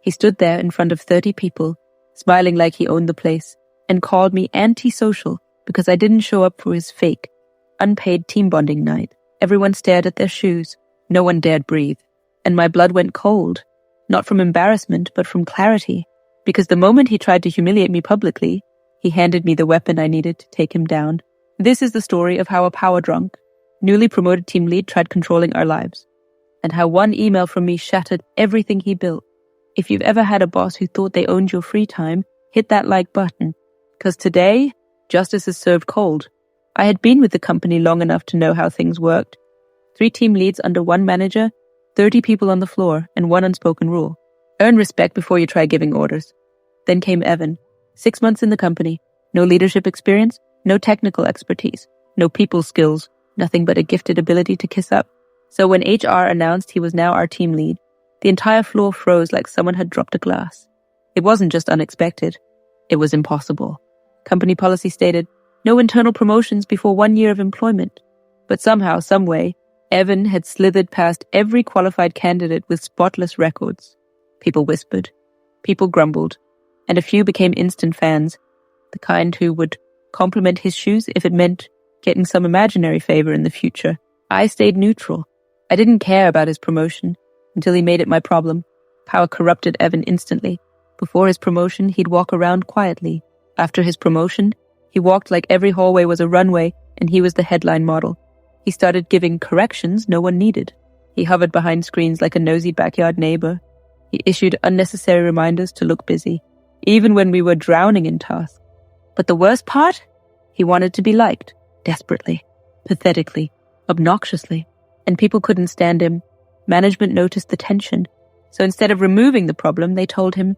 He stood there in front of 30 people, smiling like he owned the place, and called me antisocial because I didn't show up for his fake, unpaid team bonding night. Everyone stared at their shoes. No one dared breathe. And my blood went cold, not from embarrassment, but from clarity. Because the moment he tried to humiliate me publicly, he handed me the weapon I needed to take him down. This is the story of how a power-drunk, newly promoted team lead tried controlling our lives, and how one email from me shattered everything he built. If you've ever had a boss who thought they owned your free time, hit that like button. Because today, justice is served cold. I had been with the company long enough to know how things worked. 3 team leads under 1 manager, 30 people on the floor, and 1 unspoken rule. Earn respect before you try giving orders. Then came Evan. 6 months in the company. No leadership experience, no technical expertise, no people skills, nothing but a gifted ability to kiss up. So when HR announced he was now our team lead, the entire floor froze like someone had dropped a glass. It wasn't just unexpected. It was impossible. Company policy stated, no internal promotions before 1 year of employment. But somehow, someway, Evan had slithered past every qualified candidate with spotless records. People whispered. People grumbled. And a few became instant fans, the kind who would compliment his shoes if it meant getting some imaginary favor in the future. I stayed neutral. I didn't care about his promotion until he made it my problem. Power corrupted Evan instantly. Before his promotion, he'd walk around quietly. After his promotion, he walked like every hallway was a runway and he was the headline model. He started giving corrections no one needed. He hovered behind screens like a nosy backyard neighbor. He issued unnecessary reminders to look busy, even when we were drowning in tasks. But the worst part? He wanted to be liked, desperately, pathetically, obnoxiously, and people couldn't stand him. Management noticed the tension, so instead of removing the problem, they told him,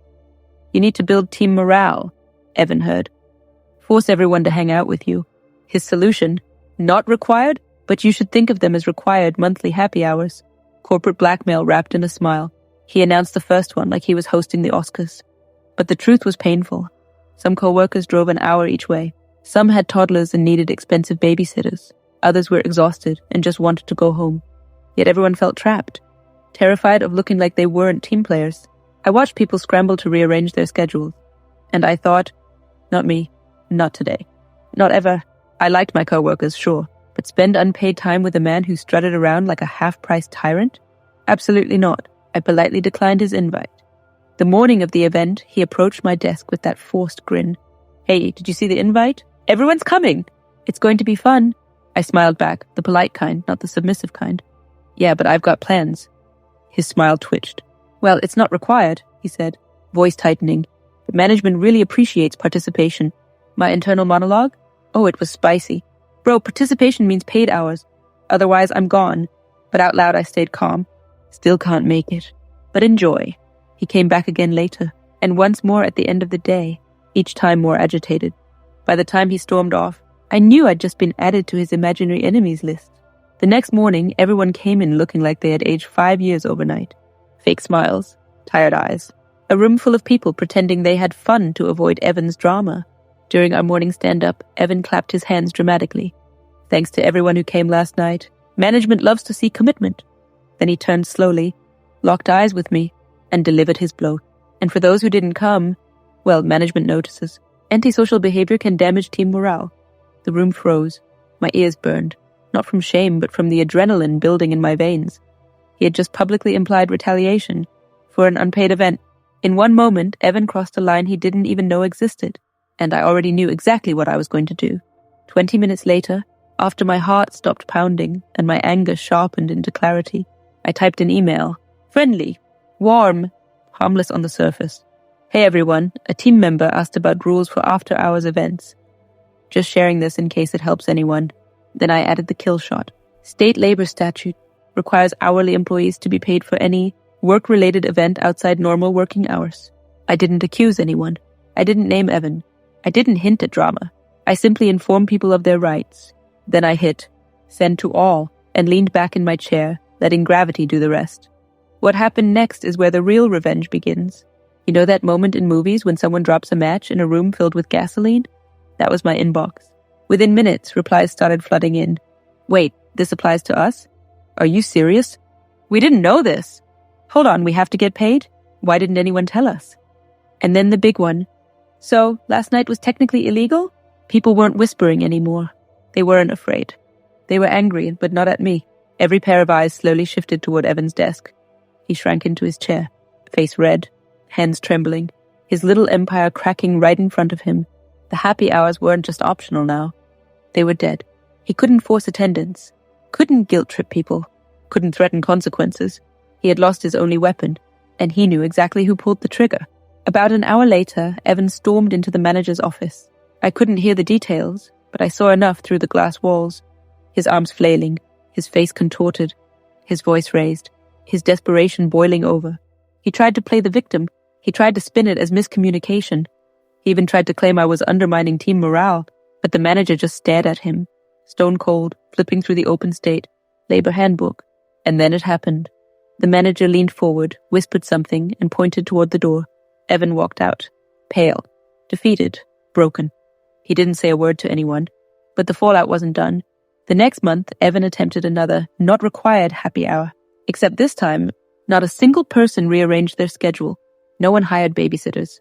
"You need to build team morale," Evan heard. "Force everyone to hang out with you." His solution, not required, but you should think of them as required monthly happy hours. Corporate blackmail wrapped in a smile. He announced the first one like he was hosting the Oscars. But the truth was painful. Some co-workers drove an hour each way. Some had toddlers and needed expensive babysitters. Others were exhausted and just wanted to go home. Yet everyone felt trapped, terrified of looking like they weren't team players. I watched people scramble to rearrange their schedules. And I thought, not me, not today, not ever. I liked my co-workers, sure, but spend unpaid time with a man who strutted around like a half-price tyrant? Absolutely not. I politely declined his invite. The morning of the event, he approached my desk with that forced grin. "Hey, did you see the invite? Everyone's coming. It's going to be fun." I smiled back, the polite kind, not the submissive kind. "Yeah, but I've got plans." His smile twitched. "Well, it's not required," he said, voice tightening. "But management really appreciates participation." My internal monologue? Oh, it was spicy. "Bro, participation means paid hours. Otherwise, I'm gone." But out loud, I stayed calm. "Still can't make it. But enjoy." He came back again later, and once more at the end of the day, each time more agitated. By the time he stormed off, I knew I'd just been added to his imaginary enemies list. The next morning, everyone came in looking like they had aged 5 years overnight. Fake smiles, tired eyes. A room full of people pretending they had fun to avoid Evan's drama. During our morning stand-up, Evan clapped his hands dramatically. "Thanks to everyone who came last night. Management loves to see commitment." Then he turned slowly, locked eyes with me, and delivered his blow. And for those who didn't come, well, management notices. Antisocial behavior can damage team morale. The room froze. My ears burned, not from shame, but from the adrenaline building in my veins. He had just publicly implied retaliation for an unpaid event. In one moment, Evan crossed a line he didn't even know existed, and I already knew exactly what I was going to do. 20 minutes later, after my heart stopped pounding and my anger sharpened into clarity, I typed an email. Friendly, warm, harmless on the surface. "Hey everyone, a team member asked about rules for after-hours events. Just sharing this in case it helps anyone." Then I added the kill shot. State labor statute requires hourly employees to be paid for any work-related event outside normal working hours. I didn't accuse anyone. I didn't name Evan. I didn't hint at drama. I simply informed people of their rights. Then I hit send to all and leaned back in my chair, letting gravity do the rest. What happened next is where the real revenge begins. You know that moment in movies when someone drops a match in a room filled with gasoline? That was my inbox. Within minutes, replies started flooding in. "Wait, this applies to us? Are you serious? We didn't know this. Hold on, we have to get paid? Why didn't anyone tell us? And then the big one. So, last night was technically illegal? People weren't whispering anymore. They weren't afraid. They were angry, but not at me. Every pair of eyes slowly shifted toward Evan's desk. He shrank into his chair, face red, hands trembling, his little empire cracking right in front of him. The happy hours weren't just optional now. They were dead. He couldn't force attendance, couldn't guilt-trip people, couldn't threaten consequences. He had lost his only weapon, and he knew exactly who pulled the trigger. About an hour later, Evan stormed into the manager's office. I couldn't hear the details, but I saw enough through the glass walls. His arms flailing, his face contorted, his voice raised, his desperation boiling over. He tried to play the victim. He tried to spin it as miscommunication. He even tried to claim I was undermining team morale, but the manager just stared at him, stone cold, flipping through the open state labor handbook. And then it happened. The manager leaned forward, whispered something, and pointed toward the door. Evan walked out, pale, defeated, broken. He didn't say a word to anyone, but the fallout wasn't done. The next month, Evan attempted another, not required happy hour. Except this time, not a single person rearranged their schedule. No one hired babysitters.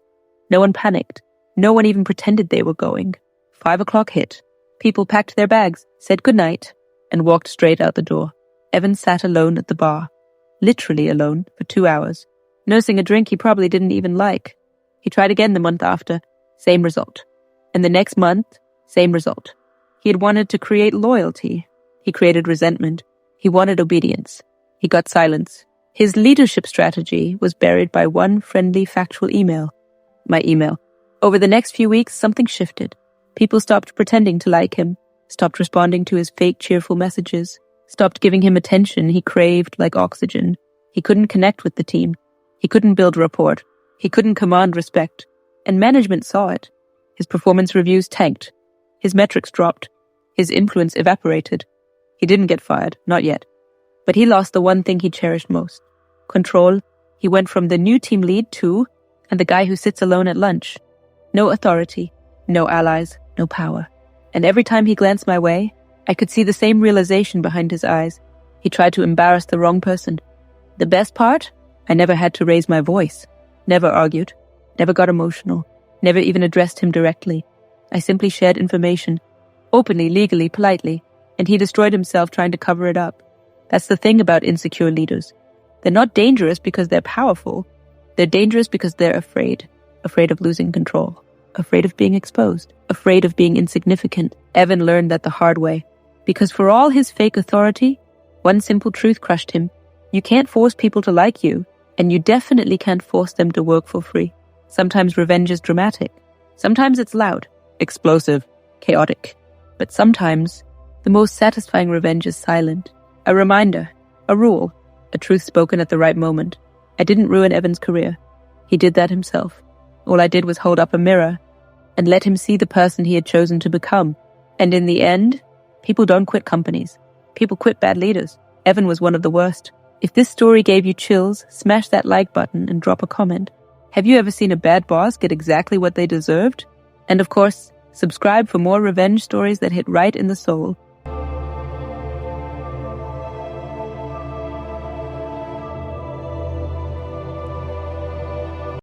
No one panicked. No one even pretended they were going. 5 o'clock hit. People packed their bags, said goodnight, and walked straight out the door. Evan sat alone at the bar. Literally alone, for 2 hours. Nursing a drink he probably didn't even like. He tried again the month after. Same result. And the next month, same result. He had wanted to create loyalty. He created resentment. He wanted obedience. He got silence. His leadership strategy was buried by one friendly, factual email. My email. Over the next few weeks, something shifted. People stopped pretending to like him, stopped responding to his fake, cheerful messages, stopped giving him attention he craved like oxygen. He couldn't connect with the team. He couldn't build rapport. He couldn't command respect. And management saw it. His performance reviews tanked. His metrics dropped. His influence evaporated. He didn't get fired, not yet. But he lost the one thing he cherished most. Control. He went from the new team lead to, and the guy who sits alone at lunch. No authority, no allies, no power. And every time he glanced my way, I could see the same realization behind his eyes. He tried to embarrass the wrong person. The best part? I never had to raise my voice. Never argued. Never got emotional. Never even addressed him directly. I simply shared information. Openly, legally, politely. And he destroyed himself trying to cover it up. That's the thing about insecure leaders. They're not dangerous because they're powerful. They're dangerous because they're afraid. Afraid of losing control. Afraid of being exposed. Afraid of being insignificant. Evan learned that the hard way. Because for all his fake authority, one simple truth crushed him. You can't force people to like you, and you definitely can't force them to work for free. Sometimes revenge is dramatic. Sometimes it's loud, explosive, chaotic. But sometimes, the most satisfying revenge is silent. A reminder, a rule, a truth spoken at the right moment. I didn't ruin Evan's career. He did that himself. All I did was hold up a mirror and let him see the person he had chosen to become. And in the end, people don't quit companies. People quit bad leaders. Evan was one of the worst. If this story gave you chills, smash that like button and drop a comment. Have you ever seen a bad boss get exactly what they deserved? And of course, subscribe for more revenge stories that hit right in the soul.